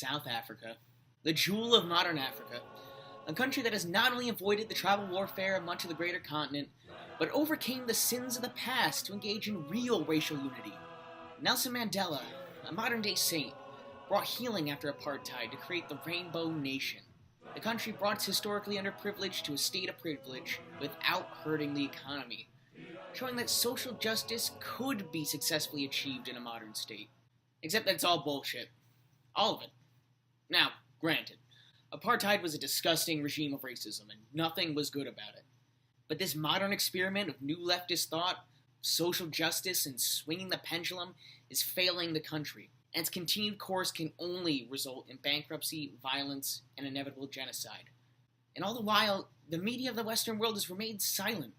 South Africa, the jewel of modern Africa, a country that has not only avoided the tribal warfare of much of the greater continent, but overcame the sins of the past to engage in real racial unity. Nelson Mandela, a modern-day saint, brought healing after apartheid to create the Rainbow Nation. The country brought its historically underprivileged to a state of privilege without hurting the economy, showing that social justice could be successfully achieved in a modern state. Except that it's all bullshit. All of it. Now, granted, apartheid was a disgusting regime of racism, and nothing was good about it. But this modern experiment of new leftist thought, social justice, and swinging the pendulum is failing the country, and its continued course can only result in bankruptcy, violence, and inevitable genocide. And all the while, the media of the Western world has remained silent.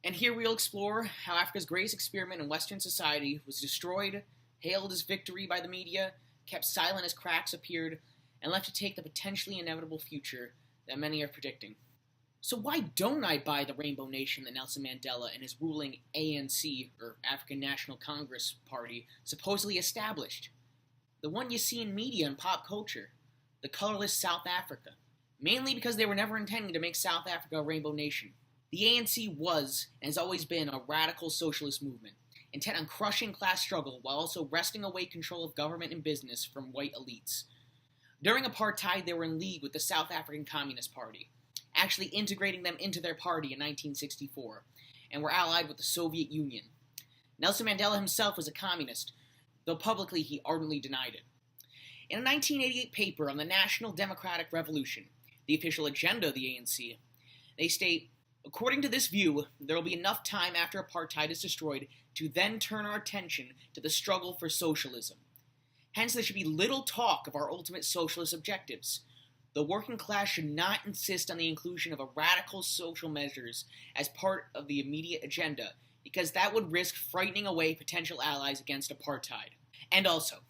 And here we'll explore how Africa's greatest experiment in Western society was destroyed, hailed as victory by the media, kept silent as cracks appeared, and left to take the potentially inevitable future that many are predicting. So why don't I buy the Rainbow Nation that Nelson Mandela and his ruling ANC, or African National Congress Party, supposedly established? The one you see in media and pop culture, the colorless South Africa. Mainly because they were never intending to make South Africa a Rainbow Nation. The ANC was, and has always been, a radical socialist movement, intent on crushing class struggle while also wresting away control of government and business from white elites. During apartheid, they were in league with the South African Communist Party, actually integrating them into their party in 1964, and were allied with the Soviet Union. Nelson Mandela himself was a communist, though publicly he ardently denied it. In a 1988 paper on the National Democratic Revolution, the official agenda of the ANC, they state, "According to this view, there will be enough time after apartheid is destroyed to then turn our attention to the struggle for socialism. Hence, there should be little talk of our ultimate socialist objectives. The working class should not insist on the inclusion of radical social measures as part of the immediate agenda, because that would risk frightening away potential allies against apartheid. And also,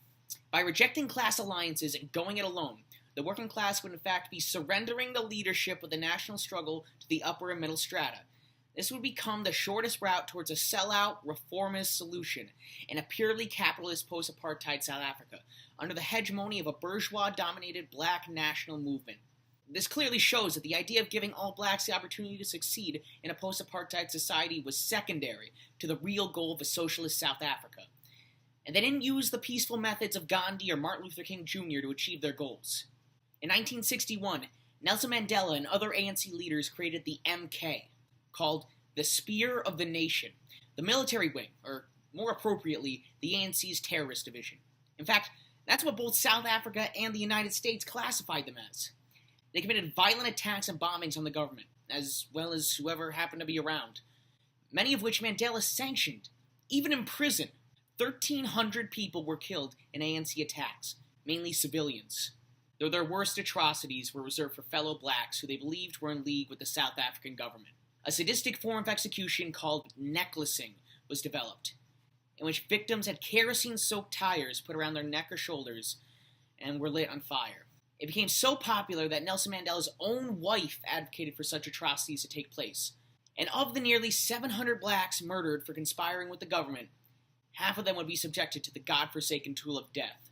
by rejecting class alliances and going it alone, the working class would in fact be surrendering the leadership of the national struggle to the upper and middle strata. This would become the shortest route towards a sellout, reformist solution in a purely capitalist post-apartheid South Africa, under the hegemony of a bourgeois-dominated black national movement. This clearly shows that the idea of giving all blacks the opportunity to succeed in a post-apartheid society was secondary to the real goal of a socialist South Africa. And they didn't use the peaceful methods of Gandhi or Martin Luther King Jr. to achieve their goals. In 1961, Nelson Mandela and other ANC leaders created the MK, called the Spear of the Nation, the military wing, or more appropriately, the ANC's terrorist division. In fact, that's what both South Africa and the United States classified them as. They committed violent attacks and bombings on the government, as well as whoever happened to be around, many of which Mandela sanctioned, even in prison. 1,300 people were killed in ANC attacks, mainly civilians, though their worst atrocities were reserved for fellow blacks who they believed were in league with the South African government. A sadistic form of execution called necklacing was developed, in which victims had kerosene-soaked tires put around their neck or shoulders and were lit on fire. It became so popular that Nelson Mandela's own wife advocated for such atrocities to take place. And of the nearly 700 blacks murdered for conspiring with the government, half of them would be subjected to the godforsaken tool of death.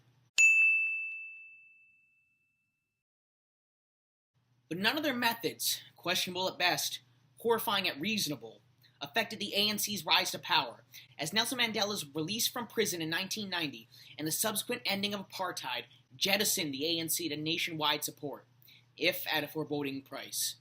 But none of their methods, questionable at best, horrifying at reasonable, affected the ANC's rise to power, as Nelson Mandela's release from prison in 1990 and the subsequent ending of apartheid jettisoned the ANC to nationwide support, if at a foreboding price.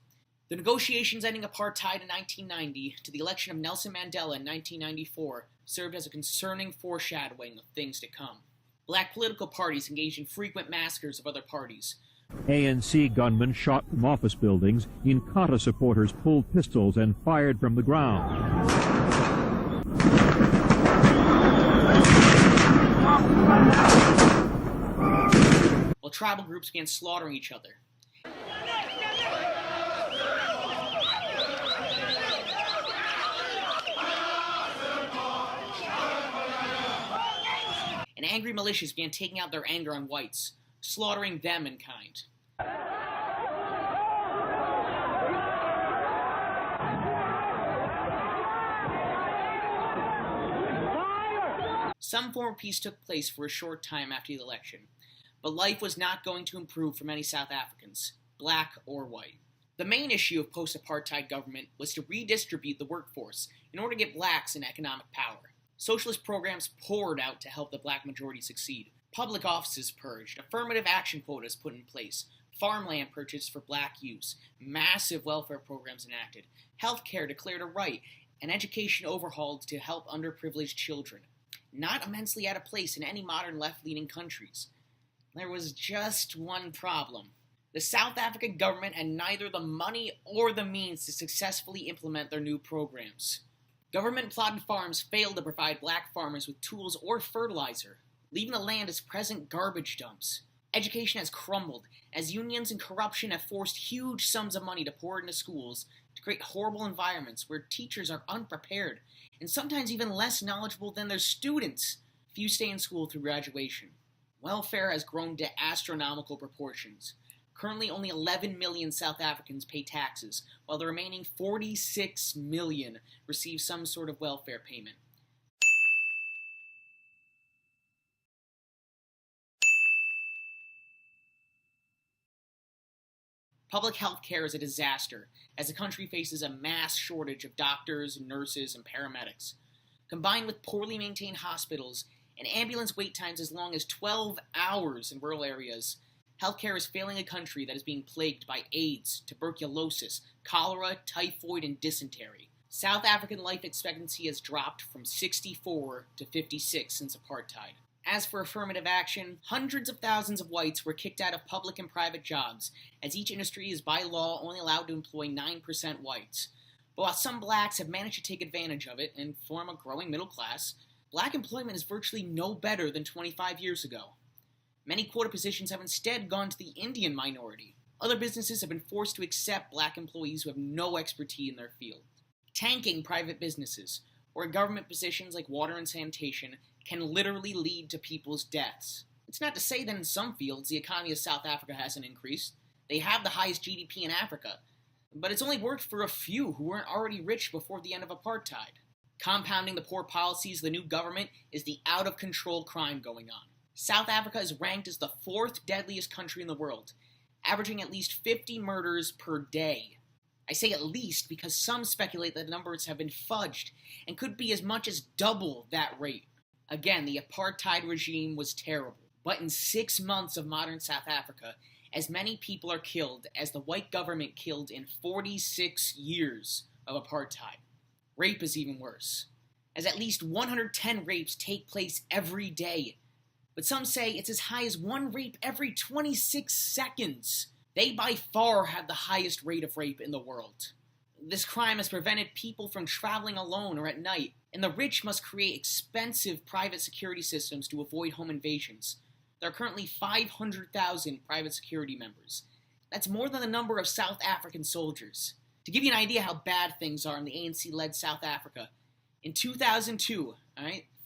The negotiations ending apartheid in 1990 to the election of Nelson Mandela in 1994 served as a concerning foreshadowing of things to come. Black political parties engaged in frequent massacres of other parties. ANC gunmen shot from office buildings. Inkatha supporters pulled pistols and fired from the ground. While tribal groups began slaughtering each other. And angry militias began taking out their anger on whites, slaughtering them in kind. Some form of peace took place for a short time after the election, but life was not going to improve for many South Africans, black or white. The main issue of post-apartheid government was to redistribute the workforce in order to get blacks in economic power. Socialist programs poured out to help the black majority succeed. Public offices purged, affirmative action quotas put in place, farmland purchased for black use, massive welfare programs enacted, healthcare declared a right, and education overhauled to help underprivileged children. Not immensely out of place in any modern left-leaning countries. There was just one problem. The South African government had neither the money or the means to successfully implement their new programs. Government-plotted farms failed to provide black farmers with tools or fertilizer, leaving the land as present garbage dumps. Education has crumbled, as unions and corruption have forced huge sums of money to pour into schools to create horrible environments where teachers are unprepared and sometimes even less knowledgeable than their students. Few stay in school through graduation. Welfare has grown to astronomical proportions. Currently, only 11 million South Africans pay taxes, while the remaining 46 million receive some sort of welfare payment. Public health care is a disaster, as the country faces a mass shortage of doctors, nurses, and paramedics. Combined with poorly maintained hospitals and ambulance wait times as long as 12 hours in rural areas, healthcare is failing a country that is being plagued by AIDS, tuberculosis, cholera, typhoid, and dysentery. South African life expectancy has dropped from 64 to 56 since apartheid. As for affirmative action, hundreds of thousands of whites were kicked out of public and private jobs, as each industry is by law only allowed to employ 9% whites. But while some blacks have managed to take advantage of it and form a growing middle class, black employment is virtually no better than 25 years ago. Many quota positions have instead gone to the Indian minority. Other businesses have been forced to accept black employees who have no expertise in their field. Tanking private businesses, or government positions like water and sanitation, can literally lead to people's deaths. It's not to say that in some fields the economy of South Africa hasn't increased. They have the highest GDP in Africa. But it's only worked for a few who weren't already rich before the end of apartheid. Compounding the poor policies of the new government is the out-of-control crime going on. South Africa is ranked as the 4th deadliest country in the world, averaging at least 50 murders per day. I say at least because some speculate that the numbers have been fudged and could be as much as double that rate. Again, the apartheid regime was terrible, but in 6 months of modern South Africa, as many people are killed as the white government killed in 46 years of apartheid. Rape is even worse, as at least 110 rapes take place every day, but some say it's as high as 1 rape every 26 seconds. They by far have the highest rate of rape in the world. This crime has prevented people from traveling alone or at night, and the rich must create expensive private security systems to avoid home invasions. There are currently 500,000 private security members. That's more than the number of South African soldiers. To give you an idea how bad things are in the ANC-led South Africa, in 2002,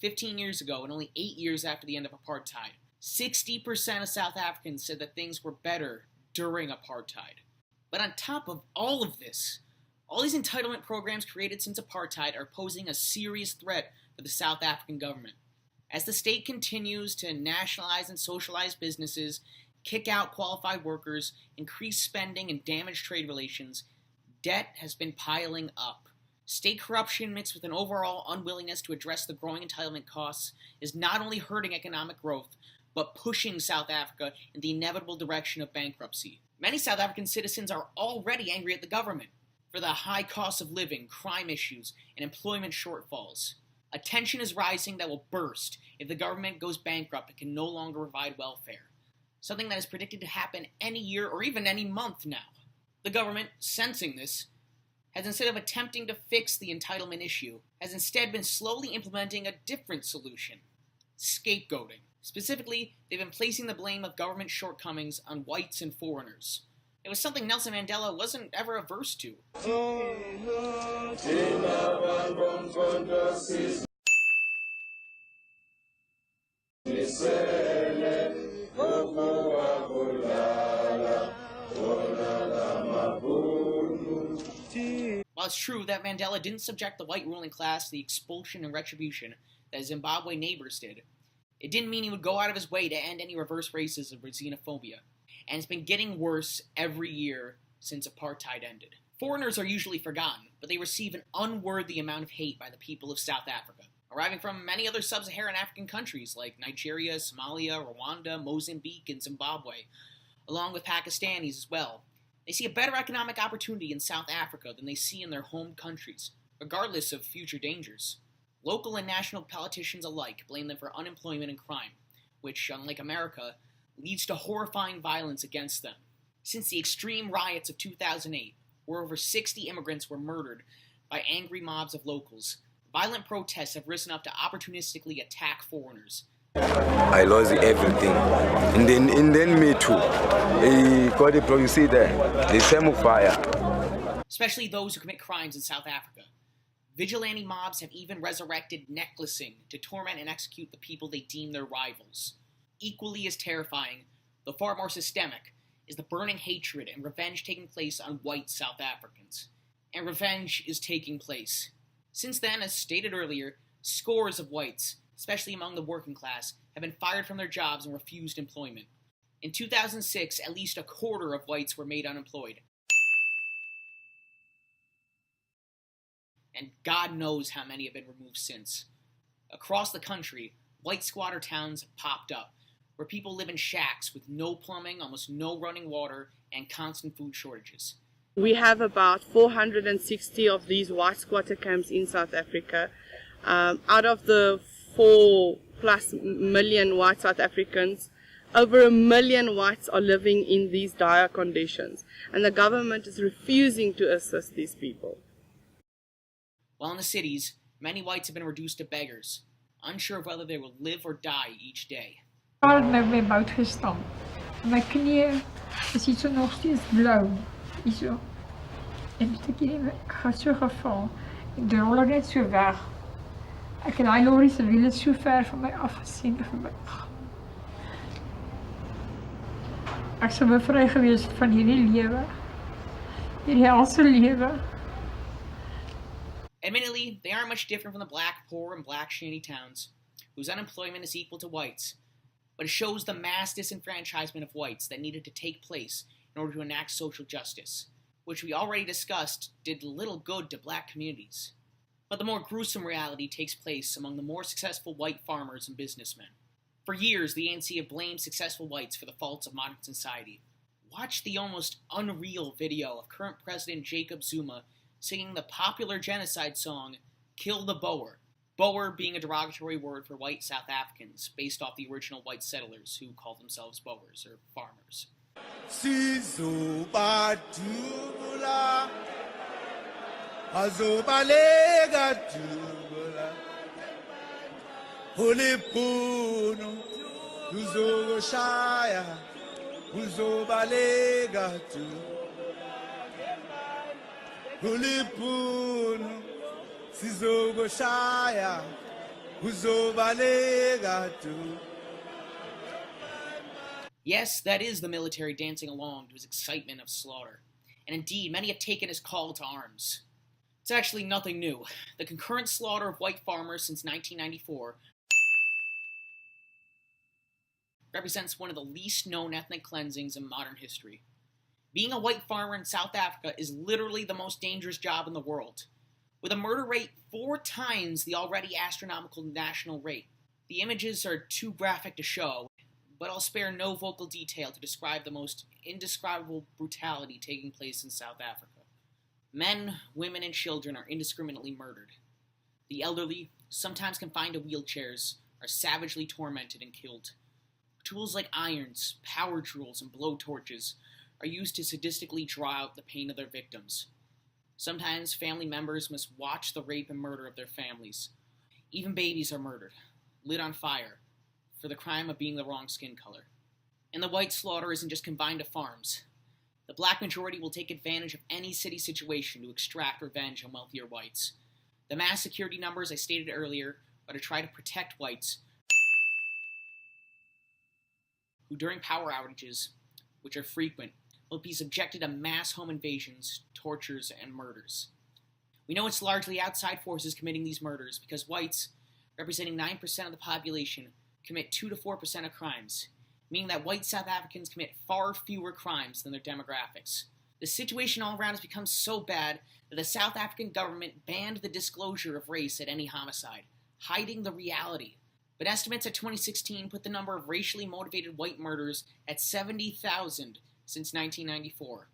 15 years ago and only 8 years after the end of apartheid, 60% of South Africans said that things were better during apartheid. But on top of all of this, all these entitlement programs created since apartheid are posing a serious threat for the South African government. As the state continues to nationalize and socialize businesses, kick out qualified workers, increase spending, and damage trade relations, debt has been piling up. State corruption mixed with an overall unwillingness to address the growing entitlement costs is not only hurting economic growth, but pushing South Africa in the inevitable direction of bankruptcy. Many South African citizens are already angry at the government for the high cost of living, crime issues, and employment shortfalls. A tension is rising that will burst if the government goes bankrupt and can no longer provide welfare, something that is predicted to happen any year or even any month now. The government, sensing this, has instead of attempting to fix the entitlement issue, has instead been slowly implementing a different solution: scapegoating. Specifically, they've been placing the blame of government shortcomings on whites and foreigners. It was something Nelson Mandela wasn't ever averse to. While it's true that Mandela didn't subject the white ruling class to the expulsion and retribution that his Zimbabwe neighbors did, It didn't mean he would go out of his way to end any reverse racism or xenophobia, and it's been getting worse every year since apartheid ended. Foreigners are usually forgotten, but they receive an unworthy amount of hate by the people of South Africa, arriving from many other sub-Saharan African countries like Nigeria, Somalia, Rwanda, Mozambique, and Zimbabwe, along with Pakistanis as well. They see a better economic opportunity in South Africa than they see in their home countries, regardless of future dangers. Local and national politicians alike blame them for unemployment and crime, which, unlike America, leads to horrifying violence against them. Since the extreme riots of 2008, where over 60 immigrants were murdered by angry mobs of locals, violent protests have risen up to opportunistically attack foreigners. I lost everything. And then me too. You see there, the same fire. Especially those who commit crimes in South Africa. Vigilante mobs have even resurrected necklacing to torment and execute the people they deem their rivals. Equally as terrifying, though far more systemic, is the burning hatred and revenge taking place on white South Africans. And revenge is taking place. Since then, as stated earlier, scores of whites, especially among the working class, have been fired from their jobs and refused employment. In 2006, at least a quarter of whites were made unemployed. And God knows how many have been removed since. Across the country, white squatter towns have popped up, where people live in shacks with no plumbing, almost no running water, and constant food shortages. We have about 460 of these white squatter camps in South Africa. Out of the 4+ million white South Africans, over 1 million whites are living in these dire conditions, and the government is refusing to assist these people. While in the cities, many whites have been reduced to beggars, unsure of whether they will live or die each day. Ik heb met mijn bout gestampt. Mijn knieën is iets nog steeds blauw. Zo. En ik ga zo geval. Ik rol net zo weg. Ik heb die lorry se wiele so ver van my afgesien vir my. Ek sou bevry gewees het van hierdie lewe. Hierdie helse lewe. Admittedly, they aren't much different from the black poor and black shanty towns, whose unemployment is equal to whites, but it shows the mass disenfranchisement of whites that needed to take place in order to enact social justice, which we already discussed did little good to black communities. But the more gruesome reality takes place among the more successful white farmers and businessmen. For years, the ANC have blamed successful whites for the faults of modern society. Watch the almost unreal video of current President Jacob Zuma singing the popular genocide song, Kill the Boer. Boer being a derogatory word for white South Africans, based off the original white settlers who called themselves Boers, or farmers. Sizobadubula, azobalega dubula, Hulipunu, uzogoshaya, uzobalega dubula. Hulipunu, sizogoshaya, uzobalega dubula. Yes, that is the military dancing along to his excitement of slaughter. And indeed, many have taken his call to arms. It's actually nothing new. The concurrent slaughter of white farmers since 1994 represents one of the least known ethnic cleansings in modern history. Being a white farmer in South Africa is literally the most dangerous job in the world, with a murder rate 4 times the already astronomical national rate. The images are too graphic to show, but I'll spare no vocal detail to describe the most indescribable brutality taking place in South Africa. Men, women, and children are indiscriminately murdered. The elderly, sometimes confined to wheelchairs, are savagely tormented and killed. Tools like irons, power drills, and blowtorches are used to sadistically draw out the pain of their victims. Sometimes family members must watch the rape and murder of their families. Even babies are murdered, lit on fire, for the crime of being the wrong skin color. And the white slaughter isn't just confined to farms. The black majority will take advantage of any city situation to extract revenge on wealthier whites. The mass security numbers I stated earlier are to try to protect whites who during power outages, which are frequent, will be subjected to mass home invasions, tortures, and murders. We know it's largely outside forces committing these murders because whites, representing 9% of the population, commit 2 to 4% of crimes, meaning that white South Africans commit far fewer crimes than their demographics. The situation all around has become so bad that the South African government banned the disclosure of race at any homicide, hiding the reality. But estimates at 2016 put the number of racially motivated white murders at 70,000 since 1994.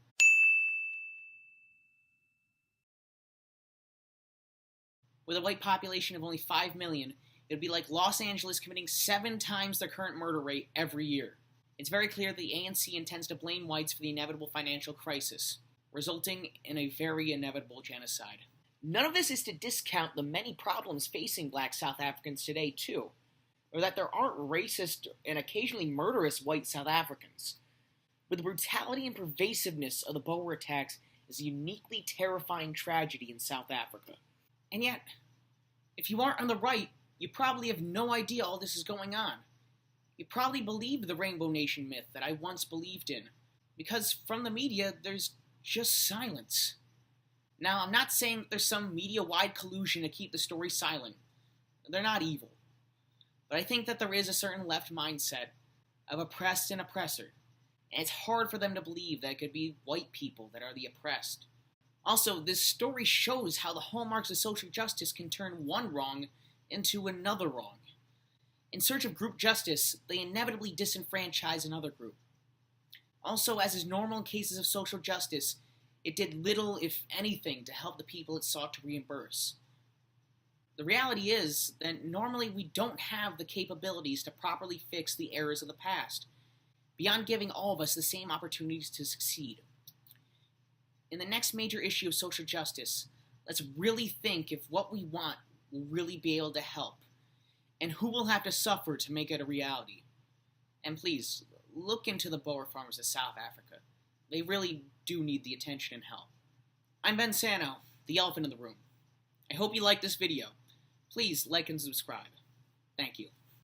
With a white population of only 5 million, it would be like Los Angeles committing 7 times their current murder rate every year. It's very clear that the ANC intends to blame whites for the inevitable financial crisis, resulting in a very inevitable genocide. None of this is to discount the many problems facing black South Africans today, too, or that there aren't racist and occasionally murderous white South Africans. But the brutality and pervasiveness of the Boer attacks is a uniquely terrifying tragedy in South Africa. And yet, if you aren't on the right, you probably have no idea all this is going on. You probably believe the Rainbow Nation myth that I once believed in, because from the media, there's just silence. Now, I'm not saying that there's some media-wide collusion to keep the story silent. They're not evil. But I think that there is a certain left mindset of oppressed and oppressor, and it's hard for them to believe that it could be white people that are the oppressed. Also, this story shows how the hallmarks of social justice can turn one wrong into another wrong. In search of group justice, they inevitably disenfranchise another group. Also, as is normal in cases of social justice, it did little, if anything, to help the people it sought to reimburse. The reality is that normally we don't have the capabilities to properly fix the errors of the past, beyond giving all of us the same opportunities to succeed. In the next major issue of social justice, let's really think if what we want will really be able to help, and who will have to suffer to make it a reality. And please, look into the Boer farmers of South Africa. They really do need the attention and help. I'm Ben Sano, the elephant in the room. I hope you liked this video. Please like and subscribe. Thank you.